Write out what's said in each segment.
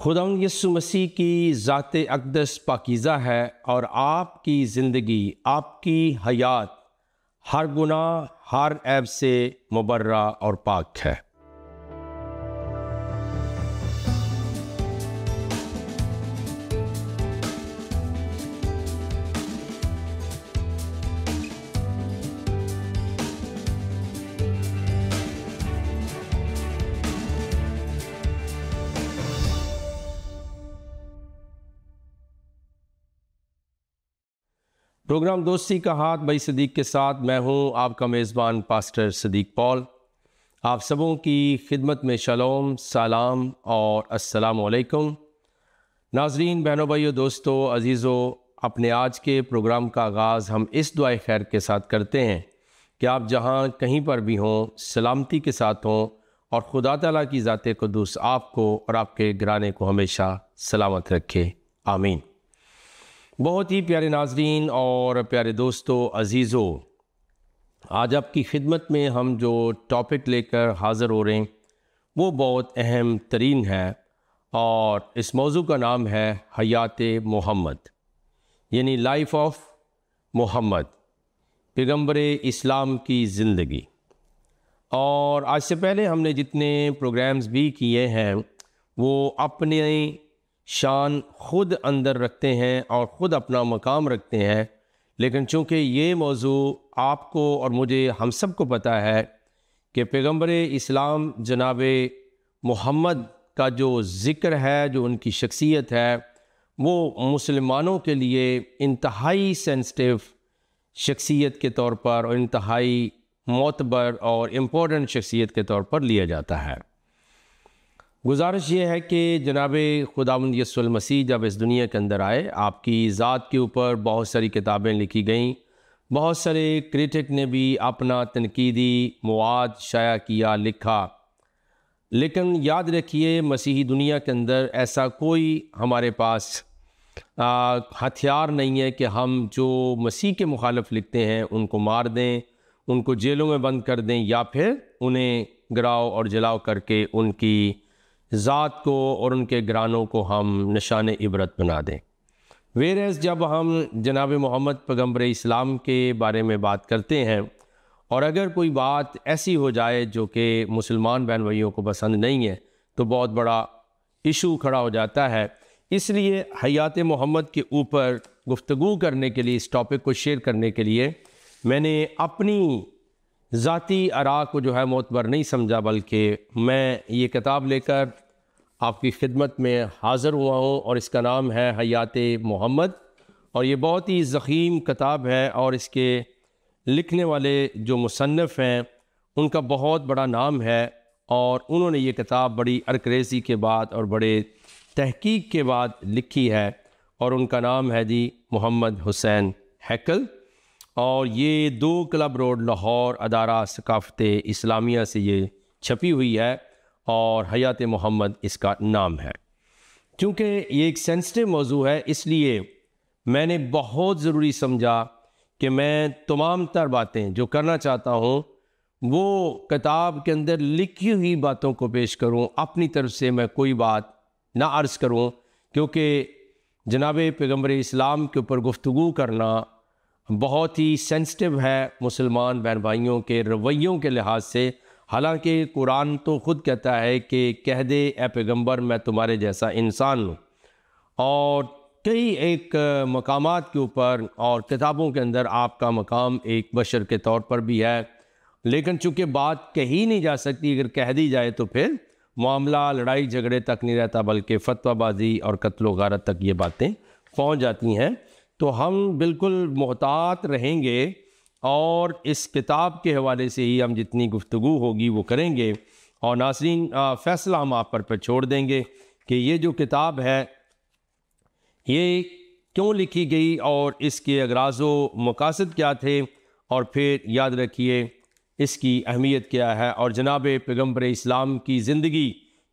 खुदावंद यीशु मसीह की ज़ात अक़दस पाकीज़ा है और आपकी ज़िंदगी, आपकी हयात हर गुनाह, हर ऐब से मुबर्रा और पाक है। प्रोग्राम दोस्ती का हाथ भाई सदीक के साथ मैं हूं आपका मेज़बान पास्टर सदीक पॉल। आप सबों की खिदमत में शलोम, सलाम और अस्सलामु अलैकुम। नाजरीन, बहनों, भाइयों, दोस्तों, अजीज़ों, अपने आज के प्रोग्राम का आगाज़ हम इस दुआ खैर के साथ करते हैं कि आप जहां कहीं पर भी हों सलामती के साथ हों और खुदा ताला की ज़ात क़ुद्दूस आपको और आपके घराने को हमेशा सलामत रखे। आमीन। बहुत ही प्यारे नाजरीन और प्यारे दोस्तों, अजीज़ों, आज आपकी खिदमत में हम जो टॉपिक लेकर हाज़िर हो रहे हैं वो बहुत अहम तरीन है और इस मौजू का नाम है हयात मोहम्मद, यानी लाइफ ऑफ मोहम्मद, पैगंबर इस्लाम की ज़िंदगी। और आज से पहले हमने जितने प्रोग्राम्स भी किए हैं वो अपने शान ख़ुद अंदर रखते हैं और ख़ुद अपना मकाम रखते हैं, लेकिन चूँकि ये मौजू आपको और मुझे हम सब को पता है कि पैगंबर इस्लाम जनाब मोहम्मद का जो ज़िक्र है, जो उनकी शख्सियत है, वो मुसलमानों के लिए इंतहाई सेंसिटिव शख्सियत के तौर पर और इंतहाई मोतबर और इम्पोर्टेंट शख्सियत के तौर पर लिया जाता है। गुजारिश ये है कि जनाब खुदावंद यीशु मसीह जब इस दुनिया के अंदर आए, आपकी ज़ात के ऊपर बहुत सारी किताबें लिखी गईं, बहुत सारे क्रिटिक ने भी अपना तनकीदी मवाद शाया किया, लिखा, लेकिन याद रखिए मसीही दुनिया के अंदर ऐसा कोई हमारे पास हथियार नहीं है कि हम जो मसीह के मुखालिफ लिखते हैं उनको मार दें, उनको जेलों में बंद कर दें या फिर उन्हें गिराव और जलाव करके उनकी ज़ात को और उनके घरानों को हम निशान इबरत बना दें। वेरएज़ जब हम जनाब मोहम्मद पैगंबर इस्लाम के बारे में बात करते हैं और अगर कोई बात ऐसी हो जाए जो कि मुसलमान बहन भाइयों को पसंद नहीं है तो बहुत बड़ा इशू खड़ा हो जाता है। इसलिए हयात मोहम्मद के ऊपर गुफ्तगू करने के लिए, इस टॉपिक को शेयर करने के लिए मैंने अपनी ज़ाती आरा को जो है मोतबर नहीं समझा, बल्कि मैं ये किताब लेकर आपकी खिदमत में हाज़िर हुआ हूँ और इसका नाम है हयात मोहम्मद। और ये बहुत ही ज़ख़ीम किताब है और इसके लिखने वाले जो मुसन्निफ़ हैं उनका बहुत बड़ा नाम है और उन्होंने ये किताब बड़ी अरकरेज़ी के बाद और बड़े तहकीक के बाद लिखी है और उनका नाम है जी मोहम्मद हुसैन हैकल। और ये 2 क्लब रोड लाहौर अदारा सकाफ़त इस्लामिया से ये छपी हुई है और हयात मोहम्मद इसका नाम है। क्योंकि ये एक सेंसिटिव मौजू है, इसलिए मैंने बहुत ज़रूरी समझा कि मैं तमाम तर बातें जो करना चाहता हूँ वो किताब के अंदर लिखी हुई बातों को पेश करूँ, अपनी तरफ से मैं कोई बात ना अर्ज़ करूँ, क्योंकि जनाब पैगंबर इस्लाम के ऊपर गुफ्तगू करना बहुत ही सेंसिटिव है मुसलमान बहन भाइयों के रवैयों के लिहाज से। हालांकि कुरान तो ख़ुद कहता है कि कह दे ए पैगंबर मैं तुम्हारे जैसा इंसान हूँ, और कई एक मकामात के ऊपर और किताबों के अंदर आपका मकाम एक बशर के तौर पर भी है, लेकिन चूँकि बात कही नहीं जा सकती, अगर कह दी जाए तो फिर मामला लड़ाई झगड़े तक नहीं रहता बल्कि फतवाबाजी और कत्ल व गारत तक ये बातें पहुँच जाती हैं। तो हम बिल्कुल मोहतात रहेंगे और इस किताब के हवाले से ही हम जितनी गुफ्तगू होगी वो करेंगे। और नाज़रीन, फ़ैसला हम आप पर छोड़ देंगे कि ये जो किताब है ये क्यों लिखी गई और इसके अगराज़ो मकासद क्या थे, और फिर याद रखिए इसकी अहमियत क्या है। और जनाब पैगंबर इस्लाम की ज़िंदगी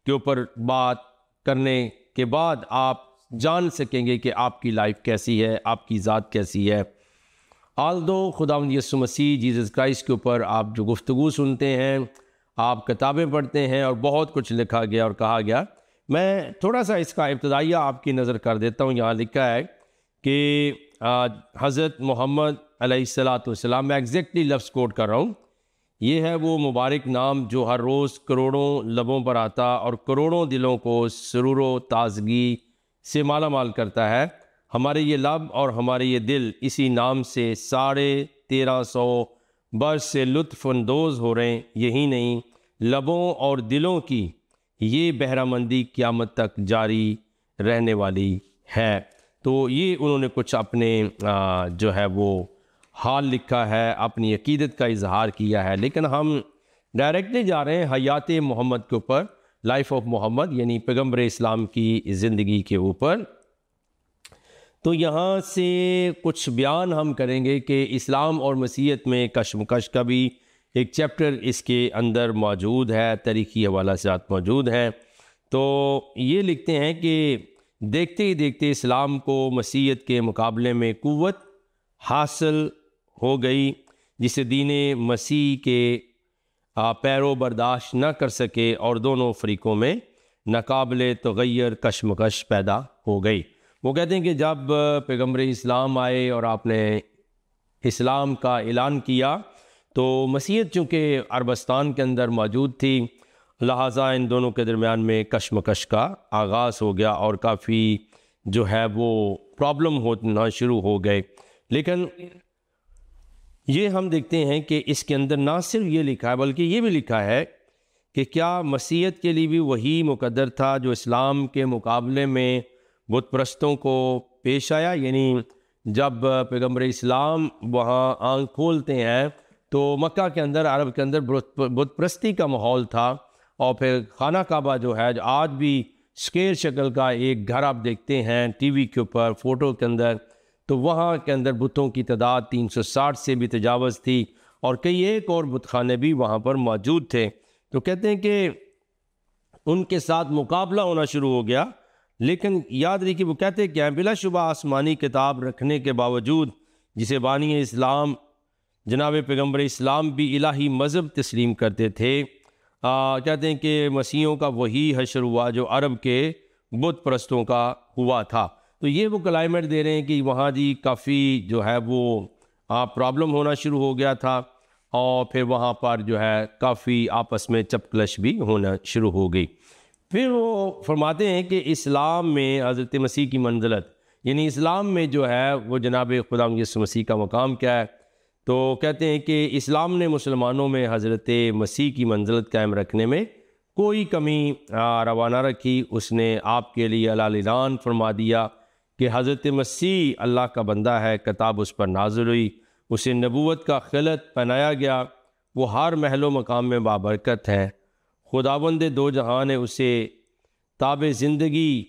के ऊपर बात करने के बाद आप जान सकेंगे कि आपकी लाइफ कैसी है, आपकी ज़ात कैसी है। आल्दो खुदावंद यीशु मसीह जीसस क्राइस्ट के ऊपर आप जो गुफ्तगू सुनते हैं, आप किताबें पढ़ते हैं और बहुत कुछ लिखा गया और कहा गया, मैं थोड़ा सा इसका इब्तदाइया आपकी नज़र कर देता हूँ। यहाँ लिखा है कि हज़रत मोहम्मद अलैहिस्सलाम, मैं एग्जैक्टली लफ्ज़ कोट कर रहा हूँ, ये है वो मुबारक नाम जो हर रोज़ करोड़ों लबों पर आता और करोड़ों दिलों को सुरूर व ताजगी से माला माल करता है। हमारे ये लब और हमारे ये दिल इसी नाम से 1350 बरस से लुत्फ़अंदोज़ हो रहे हैं। यही नहीं, लबों और दिलों की ये बहरामंदी क़यामत तक जारी रहने वाली है। तो ये उन्होंने कुछ अपने जो है वो हाल लिखा है, अपनी अकीदत का इजहार किया है। लेकिन हम डायरेक्टली जा रहे हैं हयात मोहम्मद के ऊपर, लाइफ ऑफ मोहम्मद, यानी पैगम्बर इस्लाम की ज़िंदगी के ऊपर। तो यहाँ से कुछ बयान हम करेंगे कि इस्लाम और मसीहत में कशमकश का भी एक चैप्टर इसके अंदर मौजूद है, तारीख़ी हवाला से मौजूद है। तो ये लिखते हैं कि देखते ही देखते इस्लाम को मसीहत के मुकाबले में क़ुव्वत हासिल हो गई, जिसे दीन मसीह के पैरों बर्दाश्त न कर सके और दोनों फ़रीक़ों में नाकाबिले तग़य्युर कशमकश पैदा हो गई। वो कहते हैं कि जब पैगम्बर इस्लाम आए और आपने इस्लाम का ऐलान किया तो मसीहत चूँकि अरबस्तान के अंदर मौजूद थी, लिहाजा इन दोनों के दरमियान में कशमकश का आगाज़ हो गया और काफ़ी जो है वो प्रॉब्लम होना शुरू हो गए। लेकिन ये हम देखते हैं कि इसके अंदर ना सिर्फ ये लिखा है बल्कि ये भी लिखा है कि क्या मसीहत के लिए भी वही मुकद्दर था जो इस्लाम के मुकाबले में बुत परस्तों को पेश आया। यानी जब पैगम्बर इस्लाम वहाँ आँख खोलते हैं तो मक्का के अंदर, अरब के अंदर बुत परस्ती का माहौल था। और फिर खाना काबा जो है, जो आज भी स्क्वायर शक्ल का एक घर आप देखते हैं टीवी के ऊपर, फ़ोटो के अंदर, तो वहाँ के अंदर बुतों की तादाद 360 से भी तजावज़ थी और कई एक और बुतखाने भी वहाँ पर मौजूद थे। तो कहते हैं कि उनके साथ मुकाबला होना शुरू हो गया। लेकिन याद रखिए, वो कहते हैं कि बिलाशुबा आसमानी किताब रखने के बावजूद, जिसे बानी इस्लाम जनाब पैगम्बर इस्लाम भी इलाही मज़हब तस्लीम करते थे, कहते हैं कि मसीहों का वही हशर हुआ जो अरब के बुत परस्तों का हुआ था। तो ये वो क्लाइमेट दे रहे हैं कि वहाँ जी काफ़ी जो है वो प्रॉब्लम होना शुरू हो गया था और फिर वहाँ पर जो है काफ़ी आपस में चपकलश भी होना शुरू हो गई। फिर वो फरमाते हैं कि इस्लाम में हज़रत मसीह की मंज़िलत, यानी इस्लाम में जो है वो जनाब खुदा यीशु मसीह का मकाम क्या है। तो कहते हैं कि इस्लाम ने मुसलमानों में हज़रत मसीह की मंज़िलत कायम रखने में कोई कमी रवाना रखी। उसने आपके लिए अलान फरमा दिया कि हज़रत मसीह अल्लाह का बंदा है, किताब उस पर नाज़िल हुई, उसे नबूवत का खिलत पहनाया गया, वो हर महलो मकाम में बाबरकत है। खुदावंद दो जहां ने उसे ताबे ज़िंदगी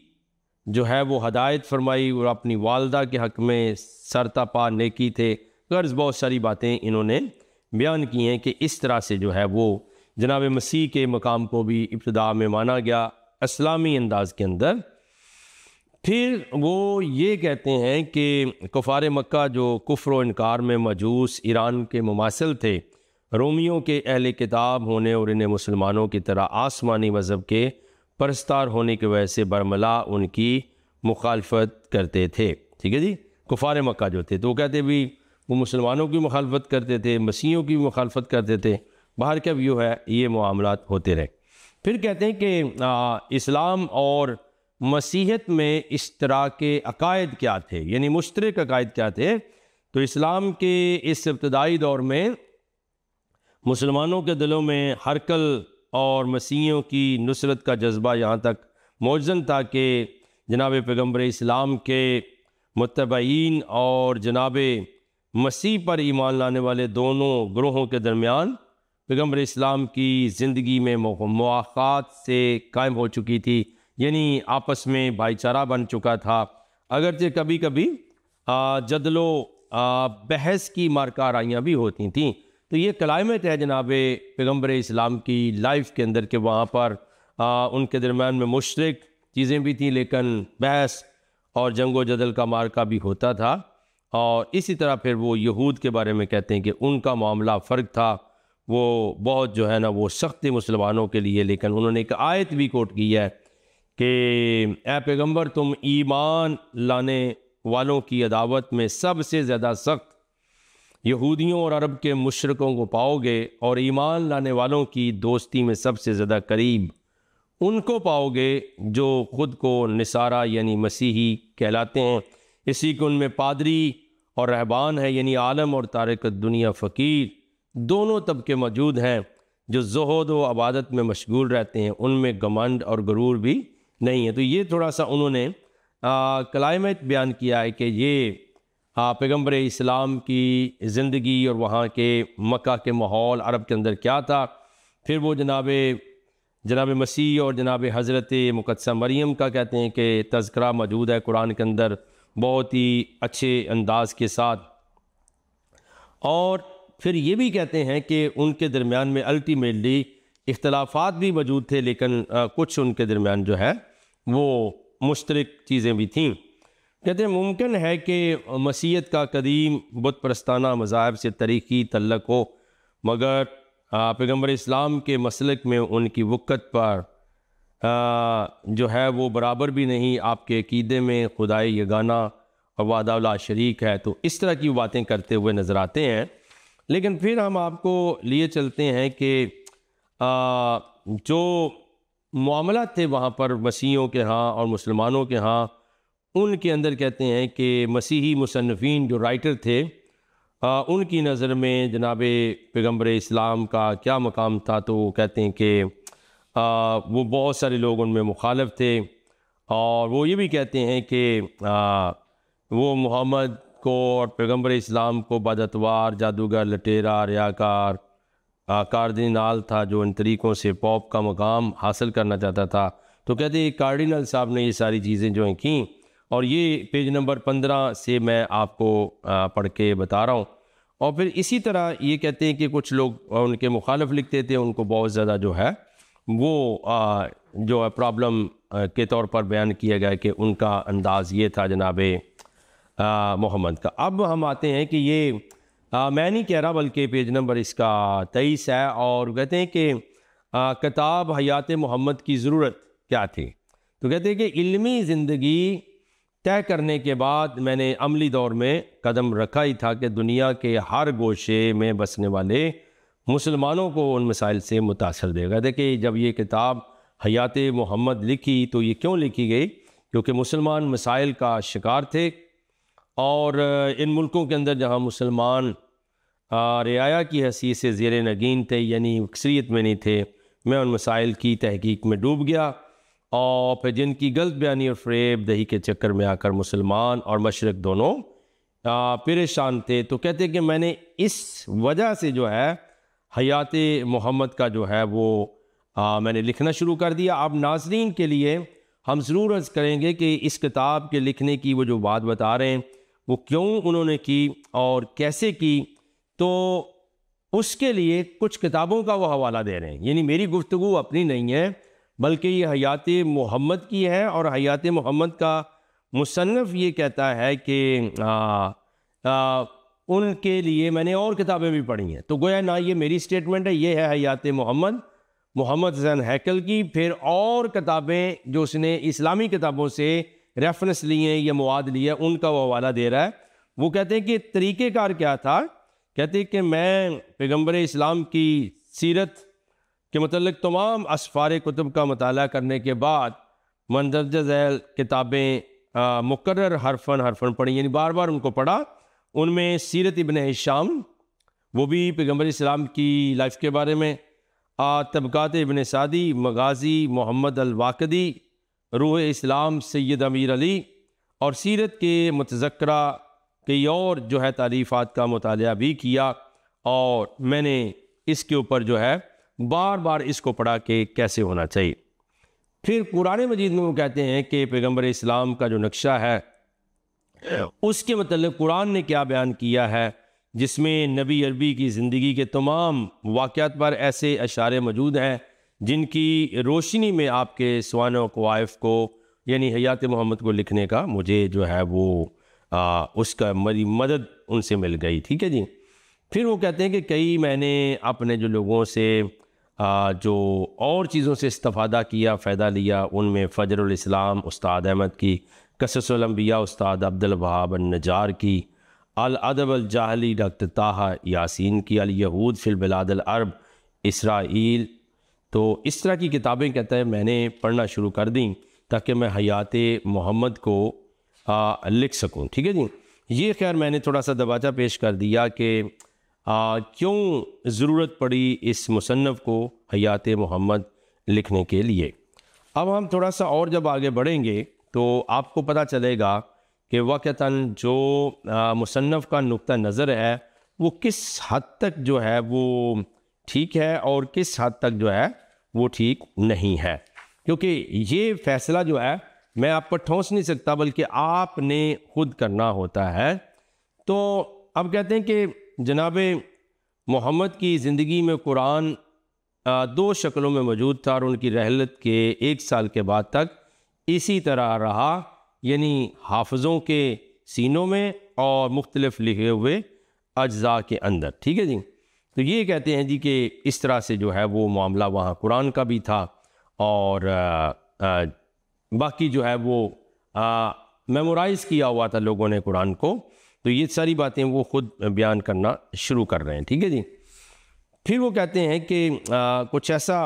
जो है वो हदायत फरमाई और अपनी वालदा के हक़ में सरता पा नेकी थे। गर्ज़ बहुत सारी बातें इन्होंने बयान की हैं कि इस तरह से जो है वो जनाब मसीह के मकाम को भी इब्तिदा में माना गया इस्लामी अंदाज के अंदर। फिर वो ये कहते हैं कि कुफ़ार मक्का जो कुफ्र व इनकार में मजूस ईरान के मुमासिल थे, रोमियों के अहले किताब होने और इन्हें मुसलमानों की तरह आसमानी मज़हब के परस्तार होने की वजह से बरमला उनकी मुखालफत करते थे। ठीक है जी, कुफ़ार मक्का जो थे तो वो कहते भी वो मुसलमानों की मुखालफत करते थे, मसीहों की मुखालफत करते थे। बाहर का व्यू है, ये मामलात होते रहे। फिर कहते हैं कि इस्लाम और मसीहत में इस तरह के अकायद क्या थे, यानी मुश्तरक अकायद क्या थे। तो इस्लाम के इस इब्तदाई दौर में मुसलमानों के दिलों में हरकल और मसीहों की नुसरत का जज्बा यहाँ तक मौजूद था कि जनाब पैगम्बर इस्लाम के मुत्तबईन और जनाब मसीह पर ईमान लाने वाले दोनों ग्रोहों के दरमियान पैगम्बर इस्लाम की ज़िंदगी में मुआख़ात से कायम हो चुकी थी, यानी आपस में भाईचारा बन चुका था। अगरचे कभी कभी जदलो बहस की मारकाराइयाँ भी होती थीं। तो ये क्लाइमेट है जनाब पैगम्बर इस्लाम की लाइफ के अंदर के वहाँ पर उनके दरमियान में मुशरिक चीज़ें भी थी, लेकिन बहस और जंगो जदल का मार्का भी होता था। और इसी तरह फिर वो यहूद के बारे में कहते हैं कि उनका मामला फ़र्क था, वो बहुत जो है ना वो सख्त मुसलमानों के लिए। लेकिन उन्होंने एक आयत भी कोट की है कि ए पैगंबर तुम ईमान लाने वालों की अदावत में सबसे ज़्यादा सख्त यहूदियों और अरब के मुशरिकों को पाओगे, और ईमान लाने वालों की दोस्ती में सबसे ज़्यादा करीब उनको पाओगे जो ख़ुद को निसारा यानी मसीही कहलाते हैं। इसी को उनमें पादरी और रहबान है यानी आलम और तारिक दुनिया फ़कीर दोनों तबके मौजूद हैं जो ज़ुहद व इबादत में मशगूल रहते हैं, उनमें घमंड और गुरूर भी नहीं है। तो ये थोड़ा सा उन्होंने क्लाइमेट बयान किया है कि ये पैगंबर इस्लाम की ज़िंदगी और वहाँ के मक्का के माहौल अरब के अंदर क्या था। फिर वो जनाब मसीह और जनाब हज़रत मुक़द्दसा मरियम का कहते हैं कि तज़किरा मौजूद है कुरान के अंदर बहुत ही अच्छे अंदाज के साथ। और फिर ये भी कहते हैं कि उनके दरमियान में अल्टीमेटली इख्तलाफात भी मौजूद थे, लेकिन कुछ उनके दरमियान जो है वो मुश्तरक चीज़ें भी थीं। कहते हैं मुमकिन है कि मसीहत का कदीम बुत परस्ताना मज़ाहब से तरीक़ी तल्लक हो, मगर पैगंबर इस्लाम के मसलक में उनकी वक़्त पर जो है वो बराबर भी नहीं। आपके अक़ीदे में खुदाई यगाना और वादा ला शरीक है, तो इस तरह की बातें करते हुए नज़र आते हैं। लेकिन फिर हम आपको लिए चलते हैं कि जो मामला थे वहाँ पर मसीहियों के यहाँ और मुसलमानों के यहाँ, उनके अंदर कहते हैं कि मसीही मुसन्निफ़ीन जो राइटर थे उनकी नज़र में जनाब पैगंबर इस्लाम का क्या मकाम था। तो वो कहते हैं कि वो बहुत सारे लोग उनमें मुखालिफ थे, और वो ये भी कहते हैं कि वो मोहम्मद को और पैगंबर इस्लाम को बदअतवार, जादूगर, लटेरा, रियाकार, कार्दिनाल था जो इन तरीक़ों से पॉप का मकाम हासिल करना चाहता था। तो कहते हैं कार्डिनल साहब ने ये सारी चीज़ें जो हैं की, और ये पेज नंबर 15 से मैं आपको पढ़ के बता रहा हूँ। और फिर इसी तरह ये कहते हैं कि कुछ लोग उनके मुखालिफ लिखते थे, उनको बहुत ज़्यादा जो है वो जो है प्रॉब्लम के तौर पर बयान किया गया कि उनका अंदाज़ ये था जनाब मोहम्मद का। अब हम आते हैं कि ये मैं नहीं कह रहा बल्कि पेज नंबर इसका 23 है, और कहते हैं कि किताब हयात मोहम्मद की ज़रूरत क्या थी। तो कहते हैं कि इल्मी ज़िंदगी तय करने के बाद मैंने अमली दौर में कदम रखा ही था कि दुनिया के हर गोशे में बसने वाले मुसलमानों को उन मसाइल से मुतासर देगा। देखिए जब ये किताब हयात मोहम्मद लिखी तो ये क्यों लिखी गई, क्योंकि मुसलमान मसाइल का शिकार थे, और इन मुल्कों के अंदर जहाँ मुसलमान रियाया की हैसियत से ज़ेर नगीन थे यानी अक्सरियत में नहीं थे, मैं उन मसाइल की तहकीक में डूब गया, और फिर जिनकी गलत बयानी और फ़रेब दही के चक्कर में आकर मुसलमान और मशरक़ दोनों परेशान थे। तो कहते हैं कि मैंने इस वजह से जो है हयात मोहम्मद का जो है वो मैंने लिखना शुरू कर दिया। अब नाज़रीन के लिए हम ज़रूर अर्ज़ करेंगे कि इस किताब के लिखने की वो जो बात बता रहे हैं वो क्यों उन्होंने की और कैसे की, तो उसके लिए कुछ किताबों का वो हवाला दे रहे हैं। यानी मेरी गुफ्तगू अपनी नहीं है बल्कि ये हयात मोहम्मद की है, और हयात मोहम्मद का मुसन्नफ़ ये कहता है कि उनके लिए मैंने और किताबें भी पढ़ी हैं। तो गोया ना ये मेरी स्टेटमेंट है, ये है हयात मोहम्मद हसन हैकल की। फिर और किताबें जो उसने इस्लामी किताबों से रेफरेंस लिए या मुआद लिए उनका वो हवाला दे रहा है। वो कहते हैं कि तरीक़ेकार क्या था। कहते हैं कि मैं पैगंबर इस्लाम की सीरत के मतलब तमाम असफ़ार कुतुब का मताला करने के बाद मंदरजा झैल किताबें मुकर्रर हरफन पढ़ी, यानी बार बार उनको पढ़ा। उनमें सीरत इब्न हिशाम, वो भी पैगंबर इस्लाम की लाइफ के बारे में, तबक़ात इब्न सादी, मगाज़ी मोहम्मद अल-वाक़दी, रूह इस्लाम सैयद अमीर अली, और सीरत के मुतज़क्करा कई और जो है तारीफ़ात का मुतालिया भी किया। और मैंने इसके ऊपर जो है बार बार इसको पढ़ा कि कैसे होना चाहिए। फिर कुरान मजीद में वो कहते हैं कि पैगंबर इस्लाम का जो नक्शा है उसके मतलब कुरान ने क्या बयान किया है, जिसमें नबी अरबी की ज़िंदगी के तमाम वाक़यात पर ऐसे अशारे मौजूद हैं जिनकी रोशनी में आपके सवानों क़वाइफ़ को यानी हयात मोहम्मद को लिखने का मुझे जो है वो उसका मेरी मदद उनसे मिल गई। ठीक है जी। फिर वो कहते हैं कि कई मैंने अपने जो लोगों से जो और चीज़ों से इस्तिफ़ादा किया, फ़ायदा लिया, उनमें फ़जरुल इस्लाम उस्ताद अहमद की, क़ससुल अंबिया उस्ताद अब्दुल वहाब अन-नज्जार की, अल अदब अल जाहली डॉक्टर ताहा यासीन की, अल यहूद फिल बिलाद अल अरब इसराइल। तो इस तरह की किताबें कहता है मैंने पढ़ना शुरू कर दी ताकि मैं हयात मोहम्मद को लिख सकूं। ठीक है जी, ये खैर मैंने थोड़ा सा दबाचा पेश कर दिया कि क्यों ज़रूरत पड़ी इस मुसन्नफ़ को हयात मोहम्मद लिखने के लिए। अब हम थोड़ा सा और जब आगे बढ़ेंगे तो आपको पता चलेगा कि वाक़तन जो मुसन्नफ़ का नुक्ता नज़र है वो किस हद तक जो है वो ठीक है और किस हद तक जो है वो ठीक नहीं है, क्योंकि ये फ़ैसला जो है मैं आप पर ठोंस नहीं सकता बल्कि आपने खुद करना होता है। तो अब कहते हैं कि जनाब मोहम्मद की ज़िंदगी में कुरान दो शक्लों में मौजूद था और उनकी रहलत के 1 साल के बाद तक इसी तरह रहा, यानी हाफिज़ों के सीनों में और मुख्तलिफ लिखे हुए अज्जा के अंदर। ठीक है जी, तो ये कहते हैं जी कि इस तरह से जो है वो मामला वहाँ कुरान का भी था और बाकी जो है वो मेमोराइज़ किया हुआ था लोगों ने कुरान को। तो ये सारी बातें वो ख़ुद बयान करना शुरू कर रहे हैं। ठीक है जी, फिर वो कहते हैं कि कुछ ऐसा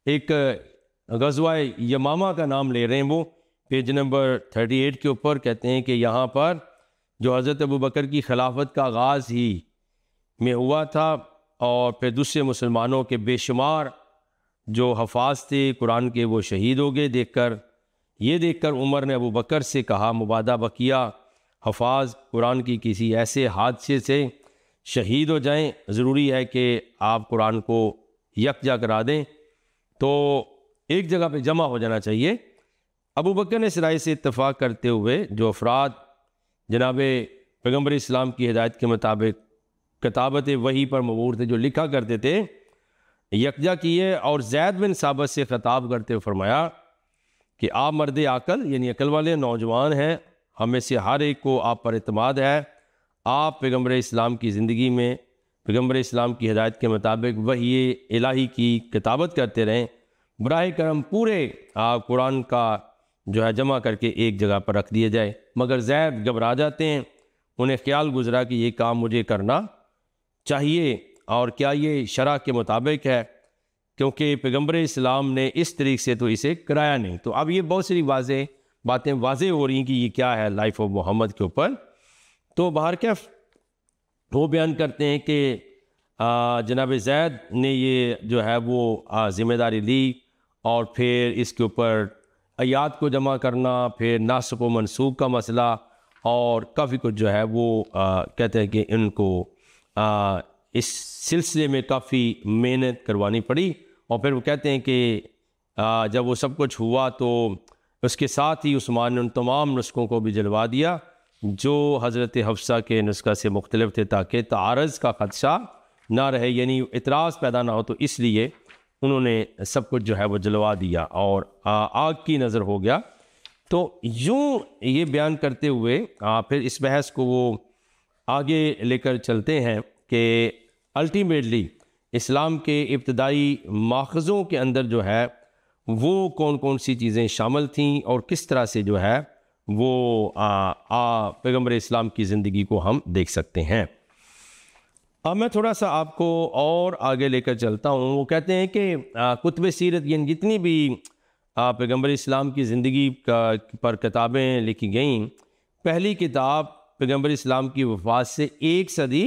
एक ग़ज़वा यमामा का नाम ले रहे हैं, वो पेज नंबर 38 के ऊपर कहते हैं कि यहाँ पर जो हज़रत अबू बकर की खिलाफत का आगाज़ ही में हुआ था और फिर दूसरे मुसलमानों के बेशुमार जो हफाज थे कुरान के वो शहीद हो गए। देखकर उमर ने अबू बकर से कहा, मुबादा बकिया हफाज कुरान की किसी ऐसे हादसे से शहीद हो जाएं, ज़रूरी है कि आप कुरान को यकजा करा दें, तो एक जगह पे जमा हो जाना चाहिए। अबू बकर ने इस राय से इत्तफ़ाक़ करते हुए जो अफराद जनाब पैगम्बर इस्लाम की हिदायत के मुताबिक किताबत वही पर मबूर थे, जो लिखा करते थे, यकजा किए और ज़ैद बिन साबित से ख़िताब करते हुए फरमाया कि आप मर्द अकल यानी अकल वाले नौजवान हैं, हमें से हर एक को आप पर इत्मीद है। आप पैगम्बर इस्लाम की ज़िंदगी में पैगम्बर इस्लाम की हिदायत के मुताबिक वही इलाही की किताबत करते रहें। बराए करम पूरे कुरान का जो है जमा करके एक जगह पर रख दिया जाए। मगर ज़ैद घबरा जाते हैं, उन्हें ख्याल गुजरा कि ये काम मुझे करना चाहिए और क्या ये शरअ के मुताबिक है, क्योंकि पैगम्बर इस्लाम ने इस तरीके से तो इसे कराया नहीं। तो अब ये बहुत सारी बातें वाज़े हो रही हैं कि ये क्या है लाइफ ऑफ मोहम्मद के ऊपर। तो बाहर क्या वो बयान करते हैं कि जनाब ज़ैद ने ये जो है वो ज़िम्मेदारी ली और फिर इसके ऊपर आयात को जमा करना, फिर नास्ख़ व मनसूख का मसला और काफ़ी कुछ जो है वो कहते हैं कि इनको इस सिलसिले में काफ़ी मेहनत करवानी पड़ी। और फिर वो कहते हैं कि जब वो सब कुछ हुआ तो उसके साथ ही उस्मान ने उन तमाम नुस्ख़ों को भी जलवा दिया जो हज़रत हफ्सा के नुस्ख़ा से मुख्तलिफ थे, ताकि तारज़ का ख़दशा ना रहे, यानी इतराज़ पैदा ना हो। तो इसलिए उन्होंने सब कुछ जो है वो जलवा दिया और आग की नज़र हो गया। तो यूँ ये बयान करते हुए फिर इस बहस को वो आगे लेकर चलते हैं कि अल्टीमेटली इस्लाम के इब्तदाई माखज़ों के अंदर जो है वो कौन कौन सी चीज़ें शामिल थीं और किस तरह से जो है वो पैगम्बर इस्लाम की ज़िंदगी को हम देख सकते हैं। अब मैं थोड़ा सा आपको और आगे लेकर चलता हूँ। वो कहते हैं कि कुतुब सीरत यानी जितनी भी पैगम्बर इस्लाम की ज़िंदगी पर किताबें लिखी गईं, पहली किताब पैगम्बर इस्लाम की वफ़ात से 1 सदी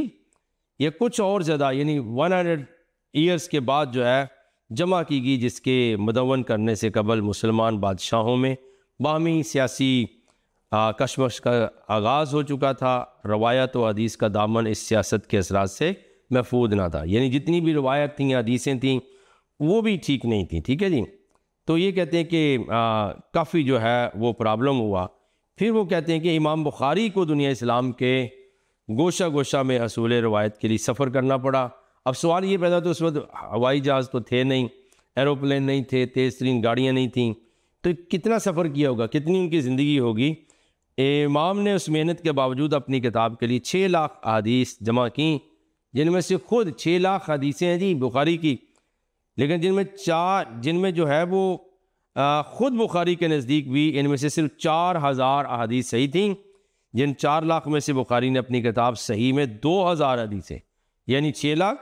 या कुछ और ज़्यादा यानी 100 ईयर्स के बाद जो है जमा की गई, जिसके मुदव्वन करने से कबल मुसलमान बादशाहों में बाहमी सियासी कशमश का आगाज़ हो चुका था। रवायत व हदीस का दामन इस सियासत के असरात से महफूज ना था, यानी जितनी भी रवायत थी हदीसें थीं वो भी ठीक नहीं थी। ठीक है जी, तो ये कहते हैं कि काफ़ी जो है वो प्रॉब्लम हुआ। फिर वो कहते हैं कि इमाम बुखारी को दुनिया इस्लाम के गोशा गोशा में हसूल रवायत के लिए सफ़र करना पड़ा। अब सवाल ये पैदा, तो उस वक्त हवाई जहाज़ तो थे नहीं, एरोप्लेन नहीं थे, तेज़ तरीन गाड़ियाँ नहीं थीं, तो कितना सफ़र किया होगा, कितनी उनकी ज़िंदगी होगी। इमाम ने उस मेहनत के बावजूद अपनी किताब के लिए 6 लाख हदीस जमा की, जिनमें से खुद 6 लाख हदीसें हैं जी बुखारी की। लेकिन जिनमें जो है वो ख़ुद बुखारी के नज़दीक भी इनमें से सिर्फ 4000 अहादीस सही थी। जिन 4 लाख में से बुखारी ने अपनी किताब सही में 2000 हदीसें, यानी 6 लाख,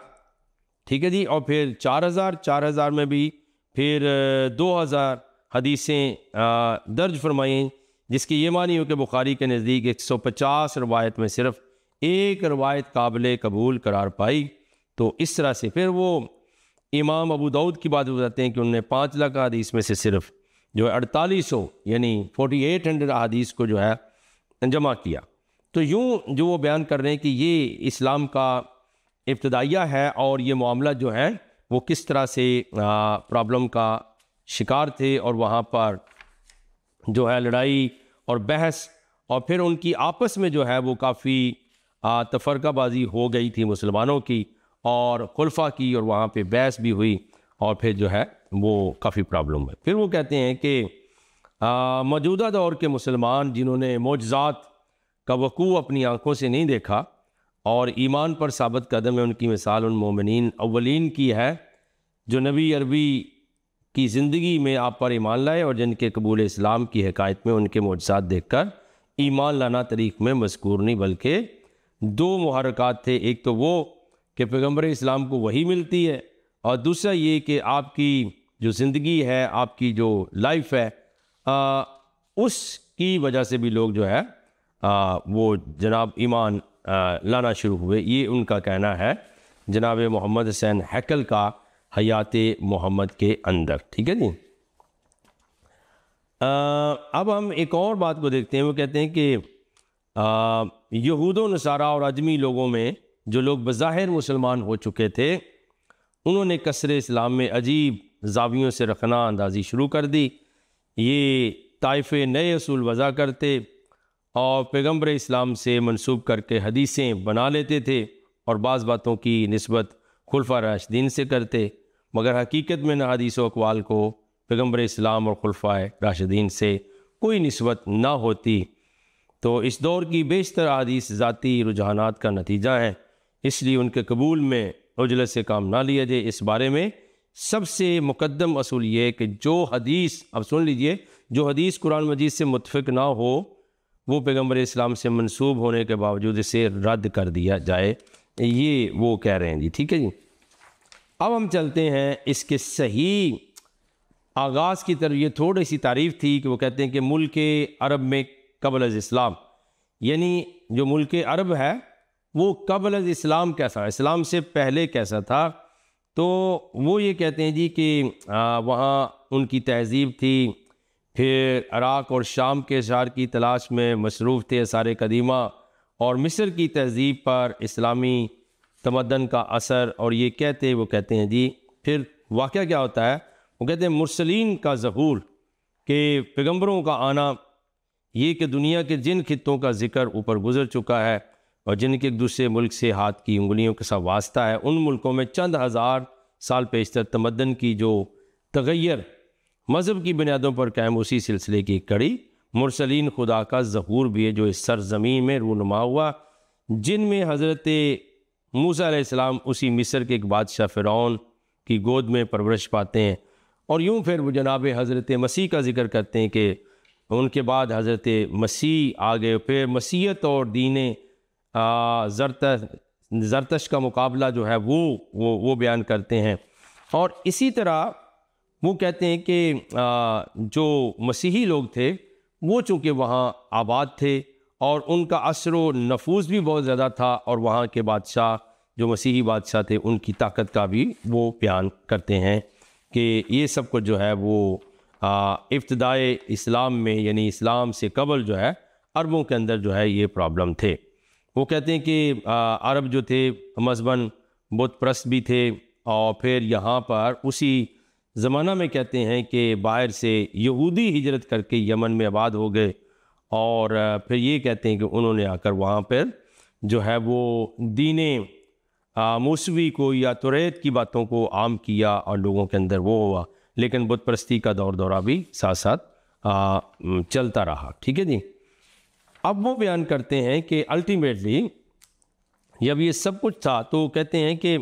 ठीक है जी, और फिर 4000 में भी फिर 2000 हदीसें दर्ज फरमाई, जिसकी ये मानी हो कि बुखारी के नज़दीक 150 रवायत में सिर्फ एक रवायत काबिल कबूल करार पाई। तो इस तरह से फिर वो इमाम अबू दाऊद की बात बताते हैं कि उन्होंने 5 लाख हदीस में से सिर्फ जो है 4800 यानी 4800 हदीस को जो है जमा किया। तो यूँ जो वो बयान कर रहे हैं कि ये इस्लाम का इब्तदाइया है और ये मामला जो है वो किस तरह से प्रॉब्लम का शिकार थे, और वहाँ पर जो है लड़ाई और बहस, और फिर उनकी आपस में जो है वो काफ़ी तफरकाबाजी हो गई थी मुसलमानों की और खुलफा की, और वहाँ पे बहस भी हुई, और फिर जो है वो काफ़ी प्रॉब्लम है। फिर वो कहते हैं कि मौजूदा दौर के मुसलमान जिन्होंने मोजज़ात का वकूअ अपनी आँखों से नहीं देखा और ईमान पर साबित कदम है, उनकी मिसाल उन मोमिनीन अव्वलीन की है जो नबी अरबी की ज़िंदगी में आप पर ईमान लाए और जिनके कबूल इस्लाम की हकायत में उनके मोजज़ात देखकर ईमान लाना तरीक़ में मज़कूर नहीं, बल्कि 2 मुहर्रकात थे। एक तो वो कि पैगम्बर इस्लाम को वही मिलती है, और दूसरा ये कि आपकी जो ज़िंदगी है, आपकी जो लाइफ है, उसकी वजह से भी लोग जो है वो जनाब ईमान लाना शुरू हुए। ये उनका कहना है जनाब मोहम्मद हुसैन हैकल का हयात मोहम्मद के अंदर, ठीक है जी। अब हम एक और बात को देखते हैं। वो कहते हैं कि यहूद व नसारा और अजमी लोगों में जो लोग बज़ाहिर मुसलमान हो चुके थे, उन्होंने कसर इस्लाम में अजीब जावियों से रखना अंदाज़ी शुरू कर दी। ये ताइफ़े नए असूल वज़ा करते और पैगम्बर इस्लाम से मंसूब करके हदीसें बना लेते थे और बाज़ बातों की निस्बत खुलफा राशिदीन से करते, मगर हकीकत में न हदीस व अक़वाल को पैगम्बर इस्लाम और खुलफा राशिदीन से कोई निस्बत ना होती। तो इस दौर की बेशतर हदीस ज़ाती रुझानात का नतीजा है, इसलिए उनके कबूल में उजलत से काम ना लिया जाए। इस बारे में सबसे मुकद्दम असूल ये है कि जो हदीस, अब सुन लीजिए, जो हदीस कुरान मजीद से मुतफ़िक ना हो वो पैगम्बर इस्लाम से मंसूब होने के बावजूद इसे रद्द कर दिया जाए, ये वो कह रहे हैं जी, ठीक है जी। अब हम चलते हैं इसके सही आगाज़ की तरफ। ये थोड़ी सी तारीफ़ थी कि वो कहते हैं कि मुल्क अरब में क़ब्ल अज़ इस्लाम, यानी जो मुल्क अरब है वो क़ब्ल अज़ इस्लाम कैसा, इस्लाम से पहले कैसा था। तो वो ये कहते हैं जी कि वहाँ उनकी तहज़ीब थी, फिर इराक़ और शाम के अशार की तलाश में मसरूफ़ थे असार कदीमा, और मिस्र की तहज़ीब पर इस्लामी तमद्दन का असर। और ये वो कहते हैं जी फिर वाक़या क्या होता है। वो कहते हैं मुरसलीन का ज़हूर, के पैगम्बरों का आना, ये कि दुनिया के जिन खित्तों का ज़िक्र ऊपर गुज़र चुका है और जिनके एक दूसरे मुल्क से हाथ की उंगलियों के साथ वास्ता है, उन मुल्कों में चंद हज़ार साल पेशतर तमद्दन की जो तग़य्युर मज़हब की बुनियादों पर कायम, उसी सिलसिले की कड़ी मुरसलीन खुदा का ज़हूर भी है जो इस सरज़मीन में रूनुमा हुआ, जिनमें हज़रत मूसा अलैहिस्सलाम उसी मिस्र के एक बादशाह फ़िरौन की गोद में परवरिश पाते हैं। और यूँ फिर वो जनाब हज़रत मसीह का ज़िक्र करते हैं कि उनके बाद हज़रत मसीह आ गए, फिर मसीहत और दीन ज़रतश का मुकाबला जो है वो बयान करते हैं। और इसी तरह वो कहते हैं कि जो मसीही लोग थे वो चूँकि वहाँ आबाद थे और उनका असर व नफूज़ भी बहुत ज़्यादा था, और वहाँ के बादशाह जो मसीही बादशाह थे उनकी ताकत का भी वो बयान करते हैं कि ये सब कुछ जो है वो इब्तिदाए इस्लाम में, यानी इस्लाम से कबल जो है अरबों के अंदर जो है ये प्रॉब्लम थे। वो कहते हैं कि अरब जो थे मज़हबन बुत परस्त भी थे, और फिर यहाँ पर उसी ज़माना में कहते हैं कि बाहर से यहूदी हिजरत करके यमन में आबाद हो गए, और फिर ये कहते हैं कि उन्होंने आकर वहाँ पर जो है वो दीने मूसवी को या तुरैत की बातों को आम किया और लोगों के अंदर वो हुआ, लेकिन बुत परस्ती का दौरा भी साथ साथ चलता रहा, ठीक है जी। अब वो बयान करते हैं कि अल्टीमेटली जब ये सब कुछ था तो कहते हैं कि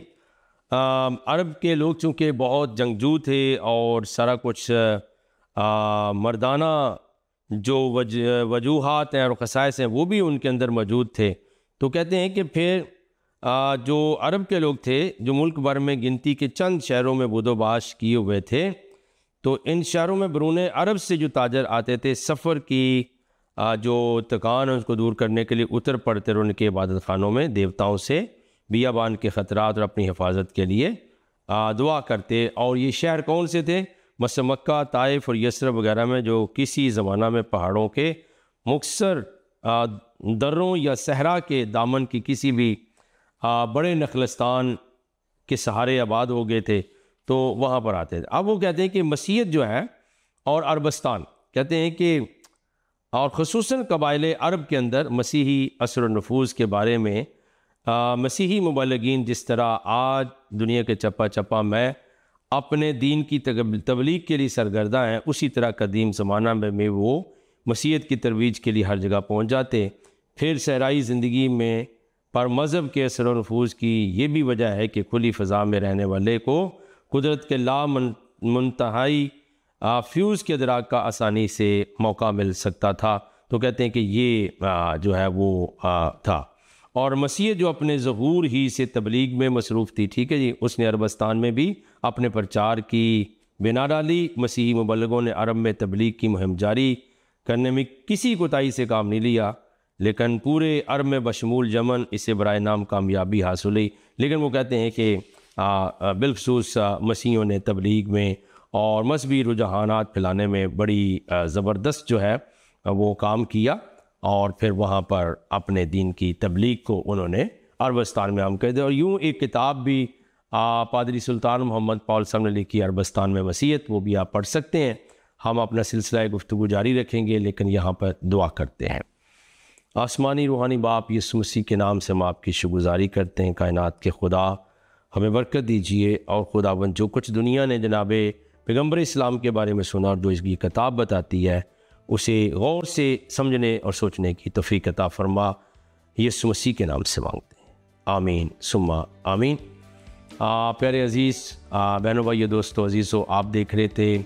अरब के लोग चूँकि बहुत जंगजू थे और सारा कुछ मर्दाना जो वजूहात हैं और ख़साइस हैं वो भी उनके अंदर मौजूद थे। तो कहते हैं कि फिर जो अरब के लोग थे जो मुल्क भर में गिनती के चंद शहरों में बुदोबाश किए हुए थे, तो इन शहरों में बरून अरब से जो ताजर आते थे सफ़र की जो थकान है उसको दूर करने के लिए उतर पड़ते रहे उनके इबादत खानों में, देवताओं से बियाबान के ख़तरात और अपनी हिफाजत के लिए दुआ करते। और ये शहर कौन से थे? मसलन मक्का, ताइफ और यसरब वगैरह में, जो किसी ज़माना में पहाड़ों के मुक्सर दर्रों या सहरा के दामन की किसी भी बड़े नखलस्तान के सहारे आबाद हो गए थे, तो वहाँ पर आते थे। अब वो कहते हैं कि मसीहत जो है और अरबस्तान, कहते हैं कि और ख़ुसूसन कबाइल अरब के अंदर मसीही असर नफूज़ के बारे में मसीही मुबल्लिगीन जिस तरह आज दुनिया के चप्पा चप्पा में अपने दीन की तबलीग के लिए सरगर्दा हैं, उसी तरह कदीम ज़माना में वो मसीहत की तरवीज के लिए हर जगह पहुँच जाते। फिर सहराई ज़िंदगी में पर मज़हब के असर व नफूज़ की ये भी वजह है कि खुली फ़ज़ा में रहने वाले को कुदरत के मुंतहाई फ्यूज़ के अदराक का आसानी से मौका मिल सकता था। तो कहते हैं कि ये जो है वो था। और मसीह जो अपने ज़हूर ही से तबलीग में मसरूफ़ थी, ठीक है जी, उसने अरबस्तान में भी अपने प्रचार की बिना डाली। मसीही मुबल्लिगों ने अरब में तबलीग की मुहिम जारी करने में किसी कोताही से काम नहीं लिया, लेकिन पूरे अरब में बशमूल यमन इसे बराए नाम कामयाबी हासिल हुई। लेकिन वो कहते हैं कि बिलखसूस मसीहों ने तबलीग में और मजहबी रुझानात फैलाने में बड़ी ज़बरदस्त जो है वो काम किया, और फिर वहाँ पर अपने दीन की तबलीग को उन्होंने अरबस्तान में आम कर दिया। और यूँ एक किताब भी पादरी सुल्तान मोहम्मद पॉल साहब ने लिखी, अरबस्तान में मसीहत, वो भी आप पढ़ सकते हैं। हम अपना सिलसिला गुफ्तगू जारी रखेंगे, लेकिन यहाँ पर दुआ करते हैं। आसमानी रूहानी बाप यीशु मसीह के नाम से हम आपकी शुक्रगुज़ारी करते हैं। कायनात के खुदा हमें बरकत दीजिए, और खुदावंद जो कुछ दुनिया ने जनाब पैगम्बर इस्लाम के बारे में सुना और जो इसकी किताब बताती है उसे गौर से समझने और सोचने की तौफीक अता फरमा, यीशु मसीह के नाम से मांगते हैं, आमीन सुम्मा आमीन। प्यारे अज़ीज़ बहनों भाइयों दोस्तों अज़ीज़ों, आप देख रहे थे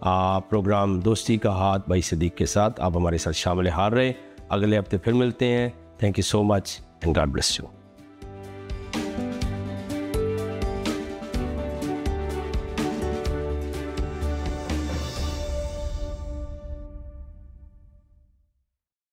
प्रोग्राम दोस्ती का हाथ भाई सदीक के साथ। आप हमारे साथ शामिल हार रहे। अगले हफ्ते फिर मिलते हैं। Thank you so much and God bless you.